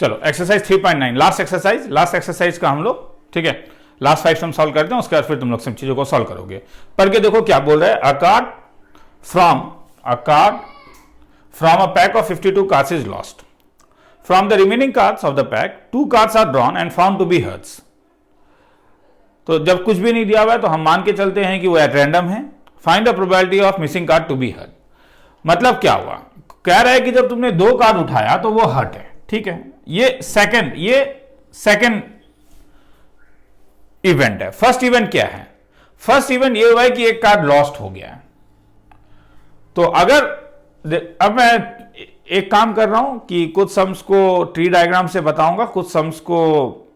चलो exercise 3.9 last exercise का हम लोग, ठीक है, लास्ट 5 हम सॉल्व करते हैं, उसके बाद फिर तुम लोग सब चीजों को सॉल्व करोगे। पढ़ के देखो क्या बोल रहा है। A card from a pack of 52 cards is lost. From the remaining cards of the pack 2 cards are drawn and found to be hearts. तो जब कुछ भी नहीं दिया हुआ है तो हम मान के चलते हैं कि वो एट रैंडम है। Find the probability of missing card to be heart. मतलब क्या हुआ, कह रहा है कि जब तुमने 2 कार्ड उठाया तो वो हर्ट है, ठीक है। ये सेकंड इवेंट है। फर्स्ट इवेंट क्या है? फर्स्ट इवेंट ये हुआ है कि एक कार्ड लॉस्ट हो गया है। तो अगर अब मैं एक काम कर रहा हूं कि कुछ सम्स को ट्री डायग्राम से बताऊंगा, कुछ सम्स को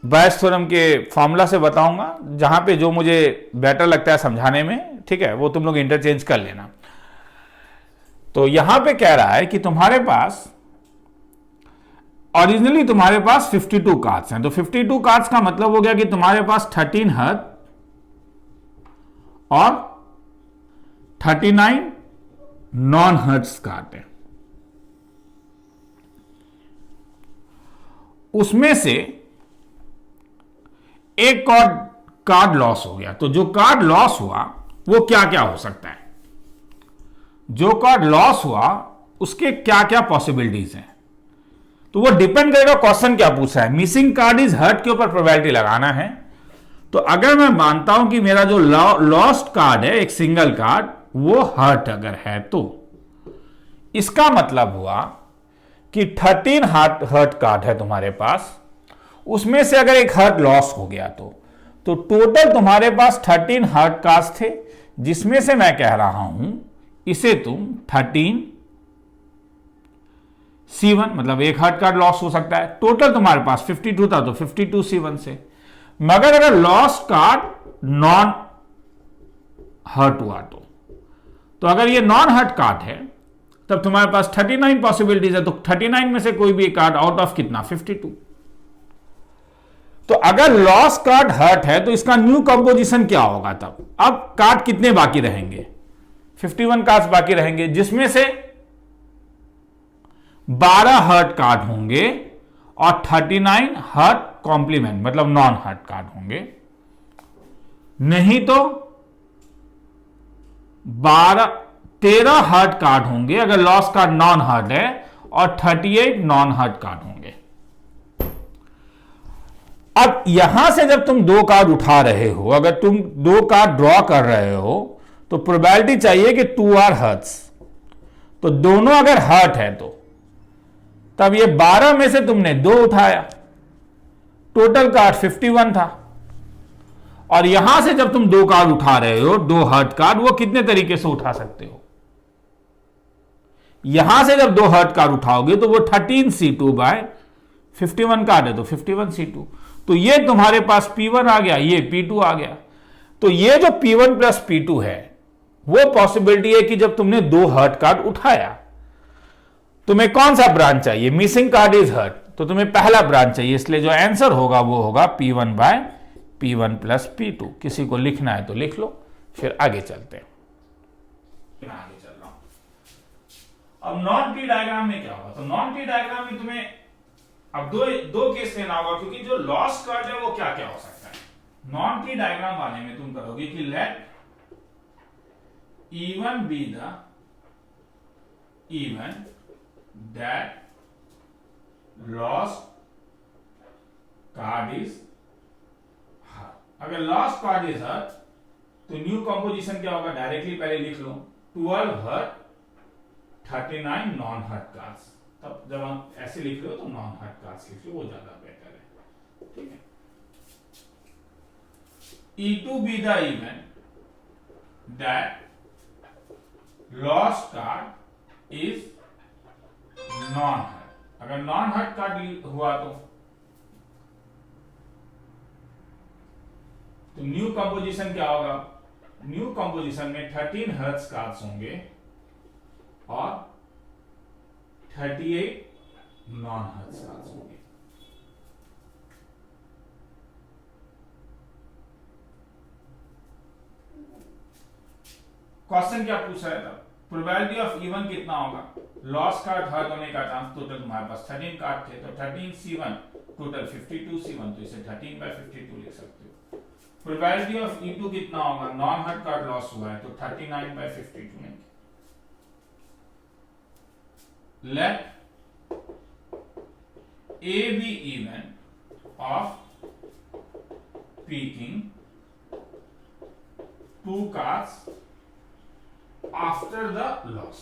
बायस थ्योरम के फॉर्मूला से बताऊंगा, जहां पे जो मुझे बेटर लगता है समझाने में, ठीक है, वो तुम लोग इंटरचेंज कर लेना। तो यहां पे कह रहा है कि तुम्हारे पास ओरिजिनली तुम्हारे पास 52 कार्ड्स हैं। तो 52 कार्ड्स का मतलब हो गया कि तुम्हारे पास 13 हर्ट और 39 नॉन हर्ट्स कार्ड है। उसमें से एक कार्ड लॉस हो गया। तो जो कार्ड लॉस हुआ वो क्या क्या हो सकता है? जो कार्ड लॉस हुआ उसके क्या क्या पॉसिबिलिटीज हैं? तो वो डिपेंड करेगा क्वेश्चन क्या पूछा है। मिसिंग कार्ड इज हर्ट के ऊपर प्रोबेबिलिटी लगाना है। तो अगर मैं मानता हूं कि मेरा जो लॉस्ट कार्ड है, एक सिंगल कार्ड, वो हर्ट अगर है, तो इसका मतलब हुआ कि 13 हर्ट कार्ड है तुम्हारे पास, उसमें से अगर एक हर्ट लॉस हो गया तो टोटल तुम्हारे पास 13 हर्ट कार्ड्स थे, जिसमें से मैं कह रहा हूं इसे तुम 13 C1, मतलब एक हर्ट कार्ड लॉस हो सकता है। टोटल तुम्हारे पास 52 था तो 52 C1 से। मगर अगर लॉस्ट कार्ड नॉन हर्ट हुआ तो अगर ये नॉन हर्ट कार्ड है तब तुम्हारे पास 39 पॉसिबिलिटीज है। तो 39 में से कोई भी कार्ड आउट ऑफ कितना? 52। तो अगर लॉस कार्ड हर्ट है तो इसका न्यू कंपोजिशन क्या होगा तब? अब कार्ड कितने बाकी रहेंगे? 51 कार्ड्स बाकी रहेंगे, जिसमें से 12 हर्ट कार्ड होंगे और 39 हर्ट कॉम्प्लीमेंट, मतलब नॉन हर्ट कार्ड होंगे। नहीं तो 13 हर्ट कार्ड होंगे अगर लॉस कार्ड नॉन हर्ट है, और 38 नॉन हर्ट कार्ड होंगे। अब यहां से जब तुम 2 कार्ड उठा रहे हो, अगर तुम 2 कार्ड ड्रॉ कर रहे हो तो प्रोबेबिलिटी चाहिए कि 2 आर हर्ट्स। तो दोनों अगर हर्ट है तो तब ये 12 में से तुमने 2 उठाया, टोटल कार्ड 51 था। और यहां से जब तुम 2 कार्ड उठा रहे हो, 2 हर्ट कार्ड, वो कितने तरीके से उठा सकते हो? यहां से जब 2 हर्ट कार्ड उठाओगे तो वो 13C2 बाय 51 कार्ड है तो 51C2। तो ये तुम्हारे पास P1 आ गया, ये P2 आ गया। तो ये जो P1 प्लस P2 है वो पॉसिबिलिटी है कि जब तुमने 2 हर्ट कार्ड उठाया, तुम्हें कौन सा ब्रांच चाहिए? मिसिंग कार्ड इज हर्ट, तो तुम्हें पहला ब्रांच चाहिए। इसलिए जो आंसर होगा वो होगा P1 bye P1 plus P2। किसी को लिखना है तो लिख लो, फिर आगे चलते हैं। आगे चल रहा हूं। अब नॉन ट्री डायग्राम में क्या होगा? तो नॉन ट्री डायग्राम में तुम्हें अब दो केस लेना होगा, क्योंकि जो लॉस्ट कार्ड है वो क्या क्या हो सकता है। नॉन ट्री डायग्राम वाले में तुम करोगे कि let E1 be the event that lost card is heart. अगर लॉस्ट कार्ड इज हर्ट तो न्यू कंपोजिशन क्या होगा? डायरेक्टली पहले लिख लो, 12 हर्ट 39 नॉन हर्ट कार्ड्स। तब जब हम ऐसे लिख रहे हो तो नॉन हर्ट कार्ड्स लिख लो, वो ज्यादा बेटर है, ठीक है। E2 be the event that lost card is non heart. अगर नॉन हर्ट कार्ड हुआ तो न्यू कंपोजिशन क्या होगा? न्यू कंपोजिशन में 13 हर्ट्स कार्ड्स होंगे और 38 नॉन हर्ट्स कार्ड्स होंगे। क्वेश्चन क्या पूछा है? तब प्रोबेबिलिटी ऑफ इवन कितना होगा, लॉस कार्ड हर्ट होने का चांस, टोटल तुम्हारे पास 13 कार्ड थे तो 13C1 टोटल 52C1, तो इसे 13/52 लिख सकते हो। प्रोबेबिलिटी ऑफ E2 कितना होगा, नॉन हर्ट कार्ड लॉस हुआ है तो 39/52 में। Let A be even of peaking 2 cards after the loss,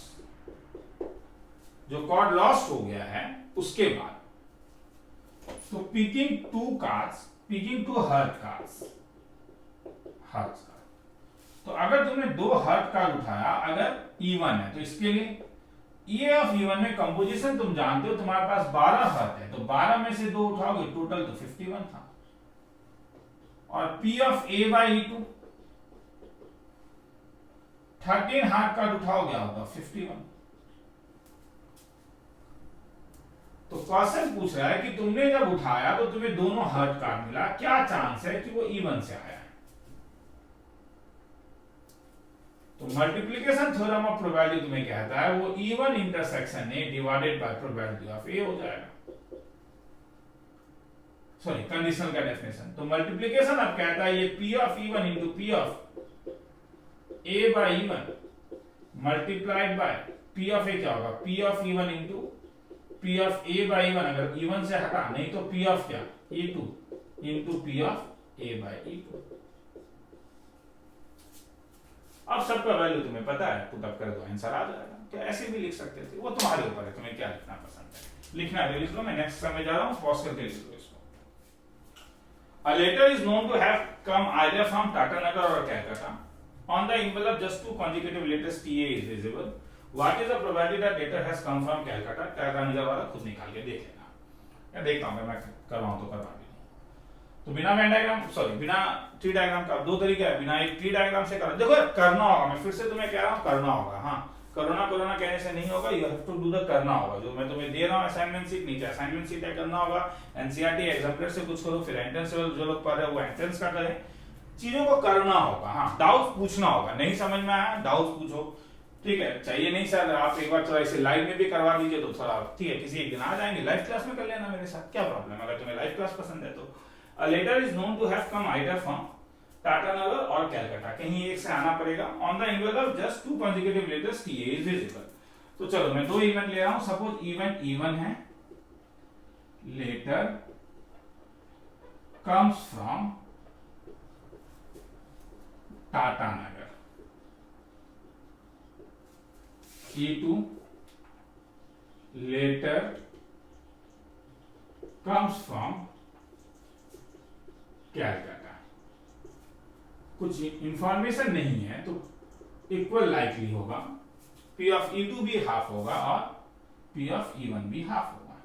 जो कार्ड लॉस्ट हो गया है उसके बाद, तो picking 2 cards, picking 2 heart cards, heart card. तो अगर तुमने 2 हर्ट कार्ड उठाया, अगर इवन है तो इसके लिए ये ऑफ इवन में कंपोजिशन तुम जानते हो, तुम्हारे पास 12 हर्ट है तो 12 में से 2 उठाओगे, टोटल तो 51 था। और P of A by E2 13 heart card उठाओ, क्या होगा 51। तो क्वेश्चन पूछ रहा है कि तुमने जब उठाया तो तुम्हें दोनों हर्ट कार्ड मिला, क्या चांस है कि वो इवन से आया है। तो मल्टीप्लिकेशन थ्योरम ऑफ प्रोबेबिलिटी तुम्हें कहता है वो event intersection A divided by probability of A हो जाएगा, सॉरी कंडीशनल का डेफिनेशन। तो मल्टीप्लिकेशन अब कहता है ये P of event into P of A by event multiplied by P of A, क्या होगा P of event into P of A by event, अगर इवन से हटा, नहीं तो P ऑफ क्या E2 into P of A by E2। अब सबका वैल्यू तुम्हें पता है, पुट अप कर दो आंसर आ जाएगा। क्या ऐसे भी लिख सकते थे, वो तुम्हारे ऊपर है, तुम्हें क्या लिखना पसंद है। लिखना है लिख लो, मैं नेक्स्ट समय जा रहा हूं, पॉज करके लिख लो इसको। A letter is known to have come either from Tatanagar or Calcutta, on the envelope just 2 consecutive letters TA is visible, what is the probability that letter has come from Calcutta. Tatanagar वाला खुद निकाल के देख लेना, या देखता हूं मैं करवाऊं तो करवा भी। तो बिना वेन डायग्राम, सॉरी बिना ट्री डायग्राम का 2 तरीका है, बिना एक ट्री डायग्राम से करो। देखो करना होगा, मैं फिर से तुम्हें कह रहा हूं करना होगा। हाँ, कोरोना कहने से नहीं होगा, you have to do the करना होगा। जो मैं तुम्हें दे रहा हूं असाइनमेंट शीट, नीचे असाइनमेंट शीट है, करना होगा। एनसीईआरटी एग्जाम्पलर से कुछ करो, फिर एंट्रेंस जो लोग पढ़ रहे हैं वो एंट्रेंस का करें, चीजों को करना होगा। हाँ, डाउट पूछना होगा, नहीं समझ में आया डाउट पूछो, ठीक है। चाहिए नहीं सर आप एक बार थोड़ा इसे लाइव में भी करवा लीजिए तो थोड़ा ठीक है, किसी एक दिन आ जाएंगे लाइव क्लास में कर लेना मेरे साथ, क्या प्रॉब्लम है। अगर तुम्हें लाइव क्लास पसंद है तो A letter is known to have come either from Tatanagar or Calcutta, कहीं एक से आना पड़ेगा। On the envelope just 2 consecutive letters TA is visible। तो चलो मैं 2 इवेंट ले रहा हूं, सपोज इवेंट इवन है, letter comes from Tatanagar, E2 letter comes from Calcutta. कुछ इंफॉर्मेशन नहीं है तो इक्वल लाइकली होगा, P ऑफ E2 भी हाफ होगा और P ऑफ E1 भी हाफ होगा।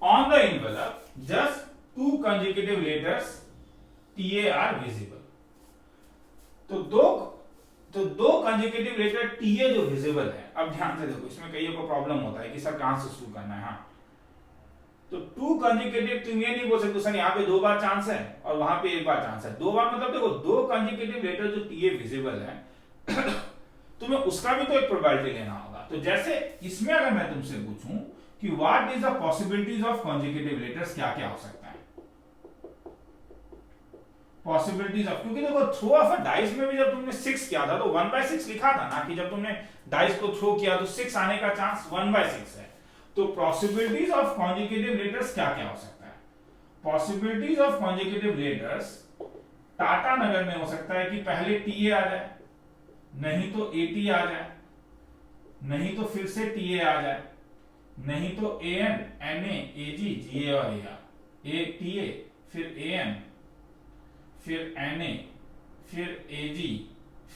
On the envelope just 2 consecutive letters TA are visible. तो दो consecutive letter TA जो विजिबल है, अब ध्यान से देखो, इसमें कईयों को प्रॉब्लम होता है कि सर कहां से शुरू करना है। हाँ, तो 2 consecutive तुम ये नहीं बोल सकते सर यहाँ पे 2 बार चांस है और वहां पे 1 बार चांस है। 2 बार मतलब देखो 2 consecutive लेटर जो TA विजिबल है तुम्हें उसका भी तो एक प्रोबेबिलिटी लेना होगा। तो जैसे इसमें अगर मैं तुमसे पूछूं कि what is the possibilities of consecutive letters, क्या क्या हो सकता है पॉसिबिलिटीज ऑफ, क्योंकि देखो थ्रो ऑफ अ डाइस में भी जब तुमने 6 किया था तो 1/6 लिखा था ना, कि जब तुमने डाइस को थ्रो किया तो 6 आने का चांस 1/6 है। तो पॉसिबिलिटीज ऑफ consecutive लेटर्स क्या क्या हो सकता है। Possibilities of consecutive letters Tatanagar में हो सकता है कि पहले TA आ जाए, नहीं तो AT आ जाए, नहीं तो फिर से TA आ जाए, नहीं तो AN NA AG GA और AR, TA फिर AN फिर NA फिर AG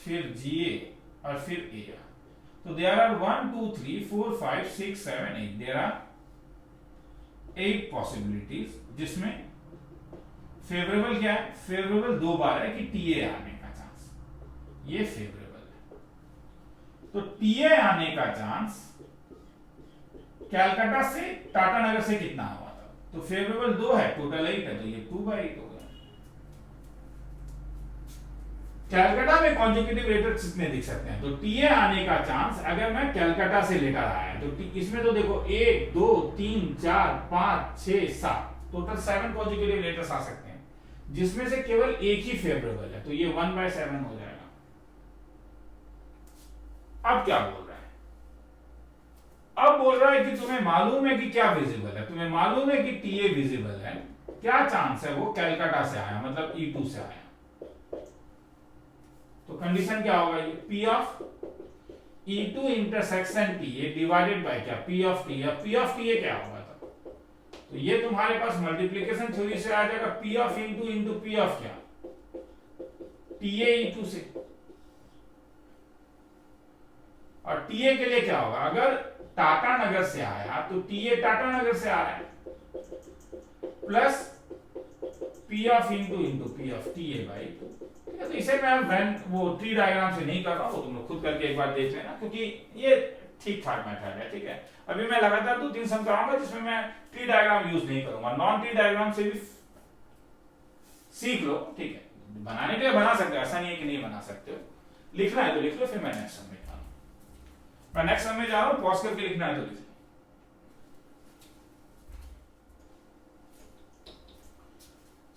फिर GA और फिर AR। तो there are 1 2 3 4 5 6 7 8, there are 8 possibilities, जिसमें फेवरेबल क्या है, फेवरेबल 2 बार है कि TA आने का चांस, ये फेवरेबल है। तो TA आने का चांस कैलकाटा से टाटानगर से कितना हुआ था, तो फेवरेबल 2 है, टोटल 8 है, तो ये 2/8 हो गया। कैलकाटा में कॉन्जिक्यूटिव रेटर कितने दिख सकते हैं? तो टीए आने का चांस अगर मैं कैलकाटा से लेकर आया तो इसमें तो देखो 1 2 3 4 5 6 7 टोटल 7 कॉन्जिक्यूटिव रेटर्स आ सकते हैं, जिसमें से केवल एक ही फेवरेबल है, तो ये 1/7 हो जाएगा। अब क्या बोल रहा है? अब बोल रहा है कि तुम्हें मालूम है कि क्या विजिबल है, तुम्हें मालूम है कि टीए विजिबल है, क्या चांस है वो कैलकाटा से आया मतलब E2 से आया। तो कंडीशन क्या होगा? ये P of E2 intersection TA divided by क्या? P of T. अब P ऑफ टीए क्या होगा तब? तो ये तुम्हारे पास मल्टीप्लिकेशन थ्योरी से आ जाएगा, P of into P of क्या? टीए E2 से। और टीए के लिए क्या होगा? अगर टाटा नगर से आया तो टीए टाटा नगर से आ रहा है, plus P of into P of TA by 2। ठीक है, तो इसे मैं वो ट्री डायग्राम से नहीं कर रहा हूं, तुम लोग खुद करके एक बार देख लेना, क्योंकि ये ठीक ठाक मेथड है। ठीक है, अभी मैं लगातार 2-3 सम कराऊंगा जिसमें मैं ट्री डायग्राम यूज नहीं करूंगा, नॉन ट्री डायग्राम से भी सीख लो। ठीक है, बनाने के लिए बना सकते हो, ऐसा नहीं है कि नहीं बना सकते हो। लिखना है तो लिख लो, फिर मैं नेक्स्ट सम में जा रहा हूं। मैं नेक्स्ट सम में जा रहा हूं, पॉज करके लिखना है तो लिख लो।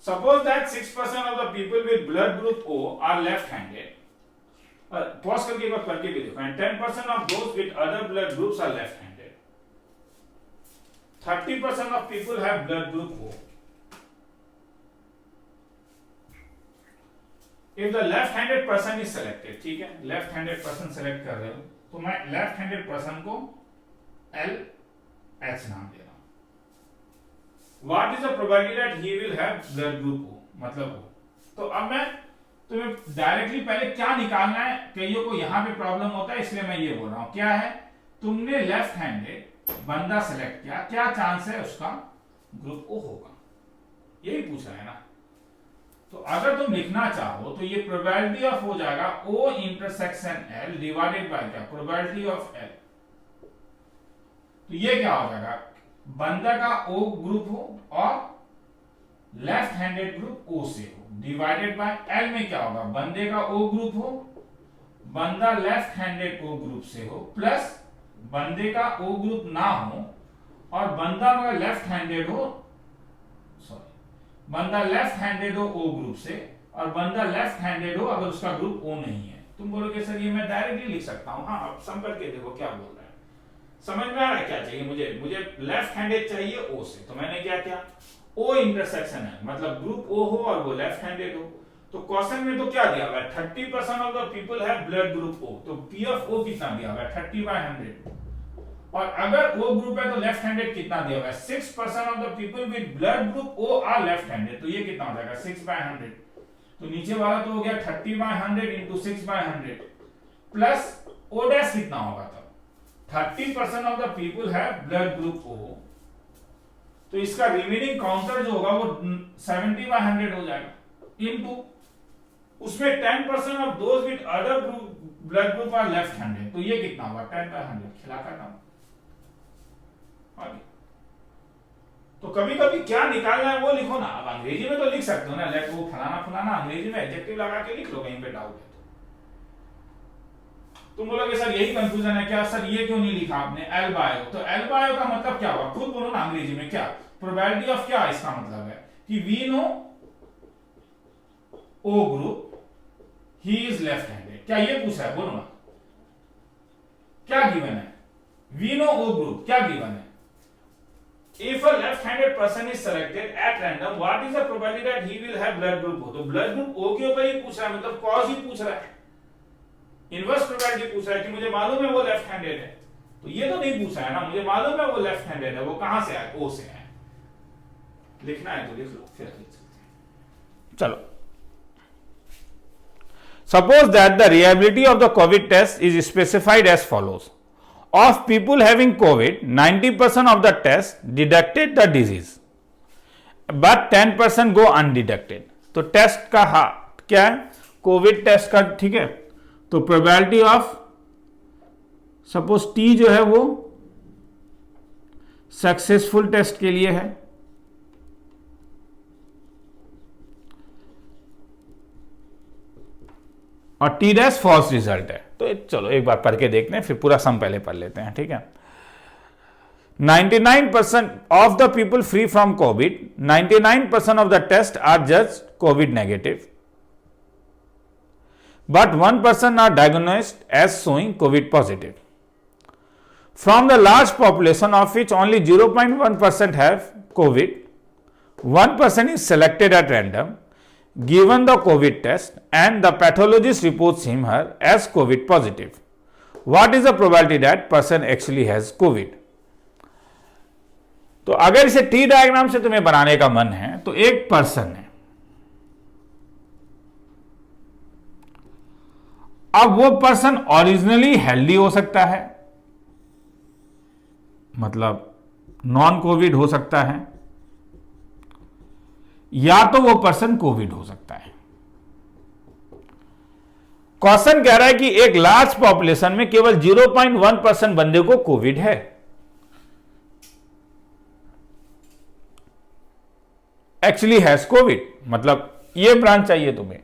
Suppose that 6% of the people with blood group O are left-handed. Pause करके एक बार करके भी देखो। And 10% of those with other blood groups are left-handed. 30% of people have blood group O. If the left-handed person is selected, ठीक है, left-handed person select कर रहे हो, तो मैं left-handed person को LH नाम दे रहा हूं। What is the probability that he will have blood group O? मतलब O। तो अब मैं तुम्हें डायरेक्टली पहले क्या निकालना है, कईयों को यहां पे प्रॉब्लम होता है, इसलिए मैं ये बोल रहा हूं। क्या है? तुमने लेफ्ट हैंडेड बंदा सेलेक्ट किया, क्या चांस है उसका ग्रुप O होगा, यही पूछ रहा है ना। तो अगर तुम लिखना चाहो तो ये प्रोबेबिलिटी ऑफ हो जाएगा O intersection L divided by क्या? Probability of L। तो ये क्या हो जाएगा? बंदा का O ग्रुप हो और लेफ्ट हैंडेड ग्रुप O से हो, डिवाइडेड बाय L में क्या होगा? बंदे का O ग्रुप हो, बंदा लेफ्ट हैंडेड O ग्रुप से हो, प्लस बंदे का O ग्रुप ना हो और बंदा अगर लेफ्ट हैंडेड हो, बंदा लेफ्ट हैंडेड हो O ग्रुप से और बंदा लेफ्ट हैंडेड हो अगर उसका ग्रुप O नहीं है। तुम बोलोगे सर ये मैं डायरेक्टली लिख सकता हूं। हाँ, अब सम करके देखो क्या बोल रहा है, समझ में आ रहा है क्या चाहिए मुझे लेफ्ट हैंडेड चाहिए O से, तो मैंने क्या किया? O इंटरसेक्शन है, मतलब ग्रुप O हो और वो लेफ्ट हैंडेड हो। तो क्वेश्चन में तो क्या दिया हुआ है? 30% of the people have blood group O, तो P ऑफ O कितना दिया हुआ है? 30/100। और अगर O ग्रुप है तो लेफ्ट हैंडेड कितना दिया हुआ है? 6% of the people with blood group O are left handed, तो ये कितना हो जाएगा? 6/100। तो नीचे वाला तो हो गया 30/100 इंटू 6/100 प्लस O डैश कितना होगा तब? 30% of the people have blood group O, तो इसका रिमेनिंग काउंटर जो होगा वो 70/100 हो जाएगा इनटू उसमें 10% of those with other blood group are left handed, तो ये कितना होगा? 10/100 खिला करना। तो कभी कभी क्या निकालना है वो लिखो ना। अब अंग्रेजी में तो लिख सकते हो ना, लेट वो फलाना फलाना, अंग्रेजी में एडजेक्टिव लगा के लिख लो कहीं पे डाउट है तो। तुम बोलोगे सर यही कंफ्यूजन है क्या सर, ये क्यों नहीं लिखा आपने L बायो? तो L बायो का मतलब क्या हुआ? खुद बोलो ना अंग्रेजी में क्या? प्रोबेबिलिटी ऑफ क्या इसका मतलब है कि वी नो O ग्रुप ही इज लेफ्ट हैंडेड, क्या ये पूछा है? बोलो ना क्या गिवन है? वी नो O ग्रुप, क्या गिवन है? If a left-handed person is selected at random, what is the probability that he will have blood group O? तो blood group O के ऊपर ही पूछ रहा है, मतलब cause ही पूछ रहा है, इनवर्स प्रोबेबिलिटी पूछ रहा है कि मुझे मालूम है वो लेफ्ट हैंडेड है। तो ये तो नहीं पूछा है ना, मुझे मालूम है वो लेफ्ट हैंडेड है, वो कहां से आया? O से आया। लिखना है तो लिख लो, फिर चलो। Suppose that the reliability of the COVID test is specified as follows. Of people having COVID, 90% of the tests detected the disease, but 10% go undetected. तो टेस्ट का क्या है? कोविड टेस्ट का, ठीक है। तो प्रोबेबिलिटी ऑफ सपोज T जो है वो सक्सेसफुल टेस्ट के लिए है, और टी डैश फॉल्स रिजल्ट है। तो चलो एक बार पढ़ के देखते हैं, फिर पूरा सम पहले पढ़ लेते हैं, ठीक है। 99% of the people free from COVID, 99% of the tests are just COVID negative, but 1% are diagnosed as showing COVID positive. From the large population of which only 0.1% have COVID, 1% is selected at random, given the COVID test, and the pathologist reports him/her as COVID positive. What is the probability that person actually has COVID? तो अगर इसे T diagram से तुम्हें बनाने का मन है तो एक पर्सन है, अब वो पर्सन ओरिजिनली हेल्दी हो सकता है, मतलब नॉन कोविड हो सकता है, या तो वो पर्सन कोविड हो सकता है। क्वेश्चन कह रहा है कि एक लार्ज पॉपुलेशन में केवल 0.1% बंदे को कोविड है, एक्चुअली हैज कोविड, मतलब ये ब्रांच चाहिए तुम्हें।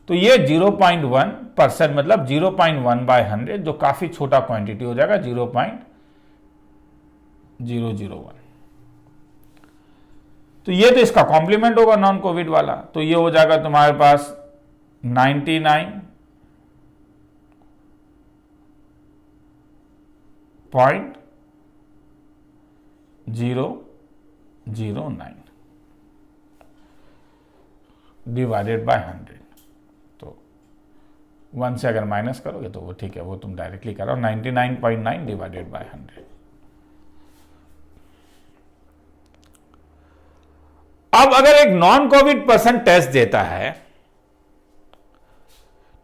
तो ये 0.1% मतलब 0.1/100, जो काफी छोटा क्वांटिटी हो जाएगा, 0.001। तो ये तो इसका कॉम्प्लीमेंट होगा नॉन कोविड वाला, तो ये हो जाएगा तुम्हारे पास 99.009 डिवाइडेड बाय 100। तो 1 से अगर माइनस करोगे तो वो ठीक है, वो तुम डायरेक्टली करो, 99.9 डिवाइडेड बाय 100। अब अगर एक नॉन कोविड पर्सन टेस्ट देता है,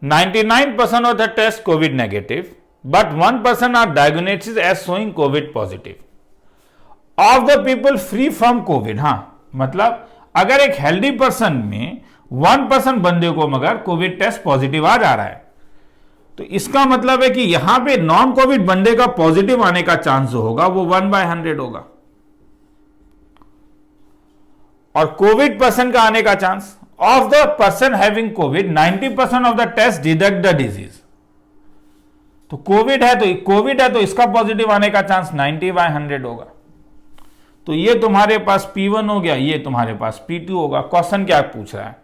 99% of the test COVID negative, but 1% are diagnosed as showing COVID positive of the people free from COVID. हां, मतलब अगर एक हेल्दी पर्सन में 1% बंदे को मगर कोविड टेस्ट पॉजिटिव आ जा रहा है, तो इसका मतलब है कि यहां पे नॉन कोविड बंदे का पॉजिटिव आने का चांस जो होगा वो 1/100 होगा, और कोविड पर्सन का आने का chance of the person having COVID 90% of the test detect the disease. तो कोविड है तो इसका पॉजिटिव आने का चांस 90/100 होगा। तो ये तुम्हारे पास P1 हो गया, ये तुम्हारे पास P2 होगा। क्वेश्चन क्या पूछ रहा है,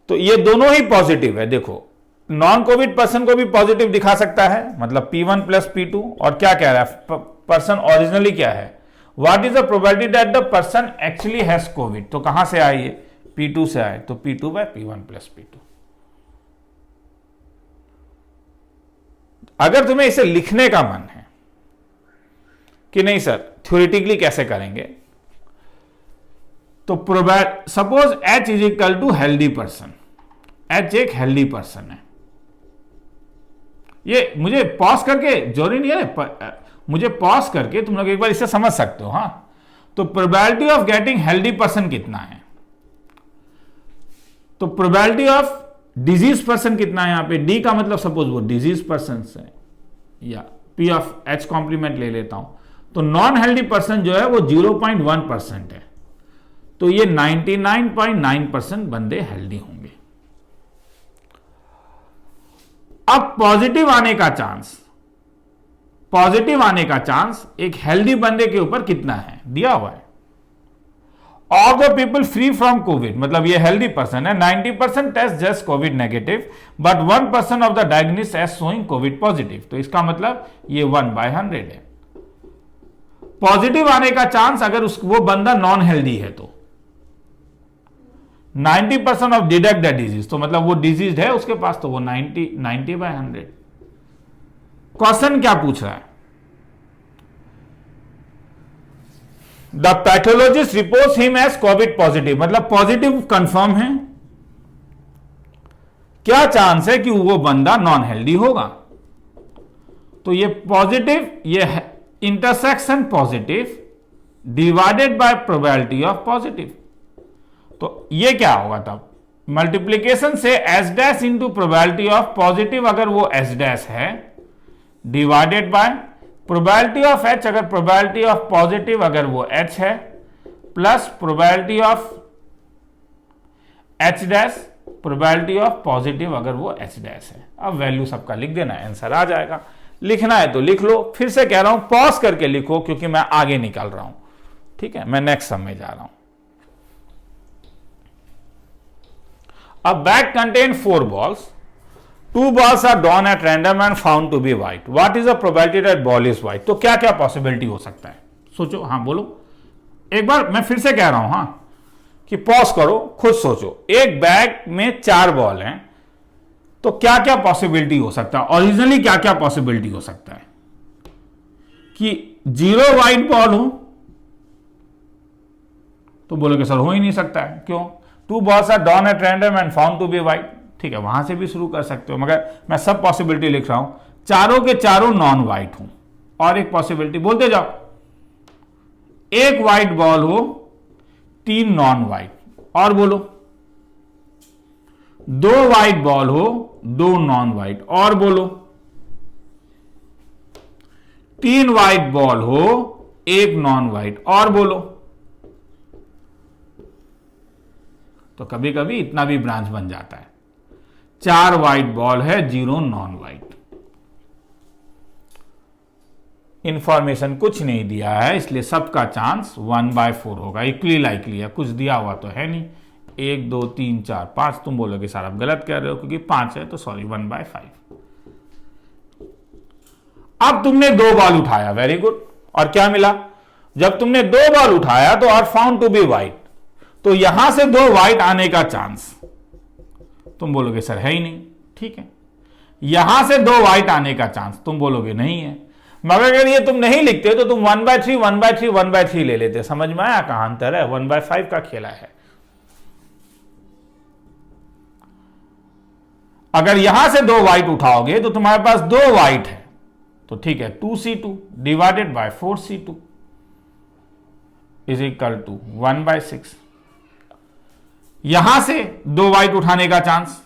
तो ये दोनों ही पॉजिटिव है। देखो, नॉन कोविड पर्सन को भी पॉजिटिव दिखा सकता है, मतलब P1 प्लस P2, और क्या कह रहा है, पर्सन ओरिजिनली क्या है, what is the probability that the person actually has Covid. तो कहां से आए, ये P2 से आए, तो P2/P1 प्लस P2। अगर तुम्हें इसे लिखने का मन है कि नहीं सर थ्योरेटिकली कैसे करेंगे, तो suppose H is equal to healthy person, H एक हेल्दी पर्सन है। ये मुझे पॉज करके, जरूरी नहीं है, मुझे पॉज करके तुम लोग एक बार इसे समझ सकते हो। हां, तो probability of getting healthy person कितना है, तो प्रोबेबिलिटी ऑफ डिजीज पर्सन कितना है, यहां पे D का मतलब सपोज वो डिजीज पर्सन है, या P ऑफ H कॉम्प्लीमेंट ले लेता हूं, तो नॉन हेल्दी पर्सन जो है वो 0.1% है, तो ये 99.9% बंदे हेल्दी होंगे। अब पॉजिटिव आने का चांस एक हेल्दी बंदे के ऊपर कितना है, दिया हुआ है। Of the people free from COVID, मतलब ये हेल्दी पर्सन है, 90% test just COVID negative, but 1% of the diagnosis as showing COVID positive. तो इसका मतलब ये 1/100 है। पॉजिटिव आने का चांस अगर वो बंदा नॉन हेल्दी है तो 90% ऑफ डिटेक्ट द डिजीज, तो मतलब वो डिजीज है उसके पास, तो वो 90/100। क्वेश्चन क्या पूछ रहा है, the pathologist reports him as COVID positive, मतलब पॉजिटिव कंफर्म है, क्या चांस है कि वो बंदा नॉन हेल्दी होगा। तो ये पॉजिटिव, ये intersection positive divided by probability of positive, तो ये क्या होगा तब, मल्टीप्लीकेशन से S dash into probability of positive अगर वो S डैश है, divided by probability of H अगर प्रोबेबिलिटी ऑफ पॉजिटिव अगर वो H है, plus probability of H dash probability of positive अगर वो H डैश है। अब वैल्यू सबका लिख देना, आंसर आ जाएगा। लिखना है तो लिख लो, फिर से कह रहा हूं पॉज करके लिखो क्योंकि मैं आगे निकल रहा हूं। ठीक है, मैं नेक्स्ट सम में जा रहा हूं। A bag contains 4 balls. 2 balls are drawn at random and found to be white. What is the probability that ball is white? तो क्या क्या पॉसिबिलिटी हो सकता है, सोचो। हाँ बोलो, एक बार मैं फिर से कह रहा हूं, हाँ कि पॉज करो, खुद सोचो। एक बैग में 4 बॉल हैं, तो क्या क्या पॉसिबिलिटी हो सकता है? ओरिजिनली क्या क्या पॉसिबिलिटी हो सकता है कि 0 व्हाइट बॉल हो, तो बोलोगे सर हो ही नहीं सकता है, क्यों? 2 balls are drawn at random and found to be white। ठीक है, वहां से भी शुरू कर सकते हो, मगर मैं सब पॉसिबिलिटी लिख रहा हूं। चारों के चारों नॉन व्हाइट हूं, और एक पॉसिबिलिटी बोलते जाओ, एक व्हाइट बॉल हो, 3 नॉन व्हाइट, और बोलो 2 व्हाइट बॉल हो, 2 नॉन व्हाइट, और बोलो 3 व्हाइट बॉल हो, 1 नॉन व्हाइट, और बोलो। तो कभी कभी इतना भी ब्रांच बन जाता है। 4 व्हाइट बॉल है, 0 नॉन व्हाइट। इंफॉर्मेशन कुछ नहीं दिया है, इसलिए सबका चांस 1/4 होगा। इक्वली लाइकली है, कुछ दिया हुआ तो है नहीं। 1 2 3 4 5, तुम बोलोगे सर आप गलत कह रहे हो क्योंकि 5 है, तो सॉरी 1/5। अब तुमने 2 बॉल उठाया, वेरी गुड, और क्या मिला? जब तुमने 2 बॉल उठाया तो are found to be white, तो यहां से 2 व्हाइट आने का चांस, तुम बोलोगे सर है ही नहीं। ठीक है, यहां से 2 व्हाइट आने का चांस, तुम बोलोगे नहीं है। मगर अगर ये तुम नहीं लिखते तो तुम 1/3 1/3 1/3 ले लेते। समझ में आया कहां अंतर है? 1/5 का खेला है। अगर यहां से 2 व्हाइट उठाओगे तो तुम्हारे पास 2 व्हाइट है, तो ठीक है, 2c2 divided by 4c2 is equal to 1/6। यहां से 2 व्हाइट उठाने का chance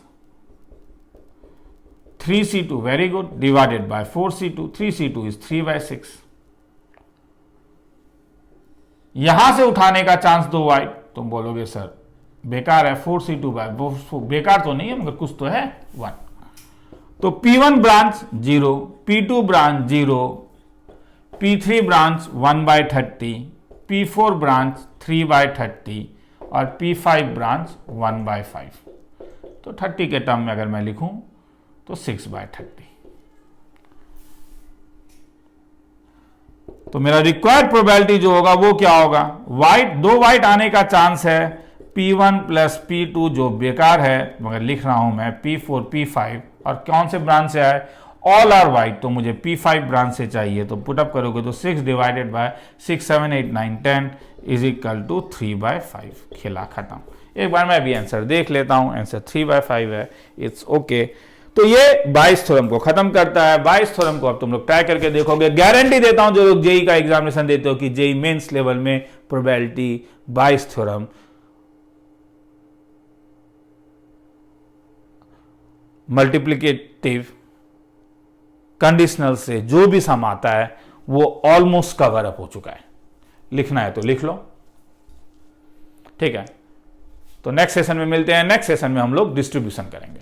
3c2, very good, divided by 4c2, 3c2 is 3/6। यहां से उठाने का चांस 2 व्हाइट, तुम बोलोगे सर बेकार है, 4c2 बेकार तो नहीं है मगर कुछ तो है, 1। तो P1 branch 0, P2 branch 0, P3 branch 1/30, P4 branch 3/30 और P5 ब्रांच 1/5। तो 30 के टर्म में अगर मैं लिखूं तो 6/30। तो मेरा रिक्वायर्ड प्रोबेबिलिटी जो होगा वो क्या होगा? व्हाइट, 2 व्हाइट आने का चांस है P1 प्लस P2 जो बेकार है, मगर लिख रहा हूं मैं P4 P5, और कौन से ब्रांच से आए? ऑल आर व्हाइट, तो मुझे P5 ब्रांच से चाहिए। तो पुटअप करोगे तो 6 divided by 6 7 8 9 10 is equal to 3/5। खेला खत्म। एक बार मैं भी आंसर देख लेता हूं, आंसर 3/5 है, इट्स ओके। तो ये बाइस थ्योरम को खत्म करता है। बाइस थ्योरम को अब तुम लोग ट्राई करके देखोगे। गारंटी देता हूं जो लोग जेई का एग्जामिनेशन देते हो कि जेई मेंस लेवल में प्रोबेबिलिटी बाइस थ्योरम मल्टीप्लिकेटिव कंडीशनल से जो भी सम आता है वो ऑलमोस्ट कवर अप हो चुका है। लिखना है तो लिख लो, ठीक है। तो नेक्स्ट सेशन में मिलते हैं। नेक्स्ट सेशन में हम लोग डिस्ट्रीब्यूशन करेंगे।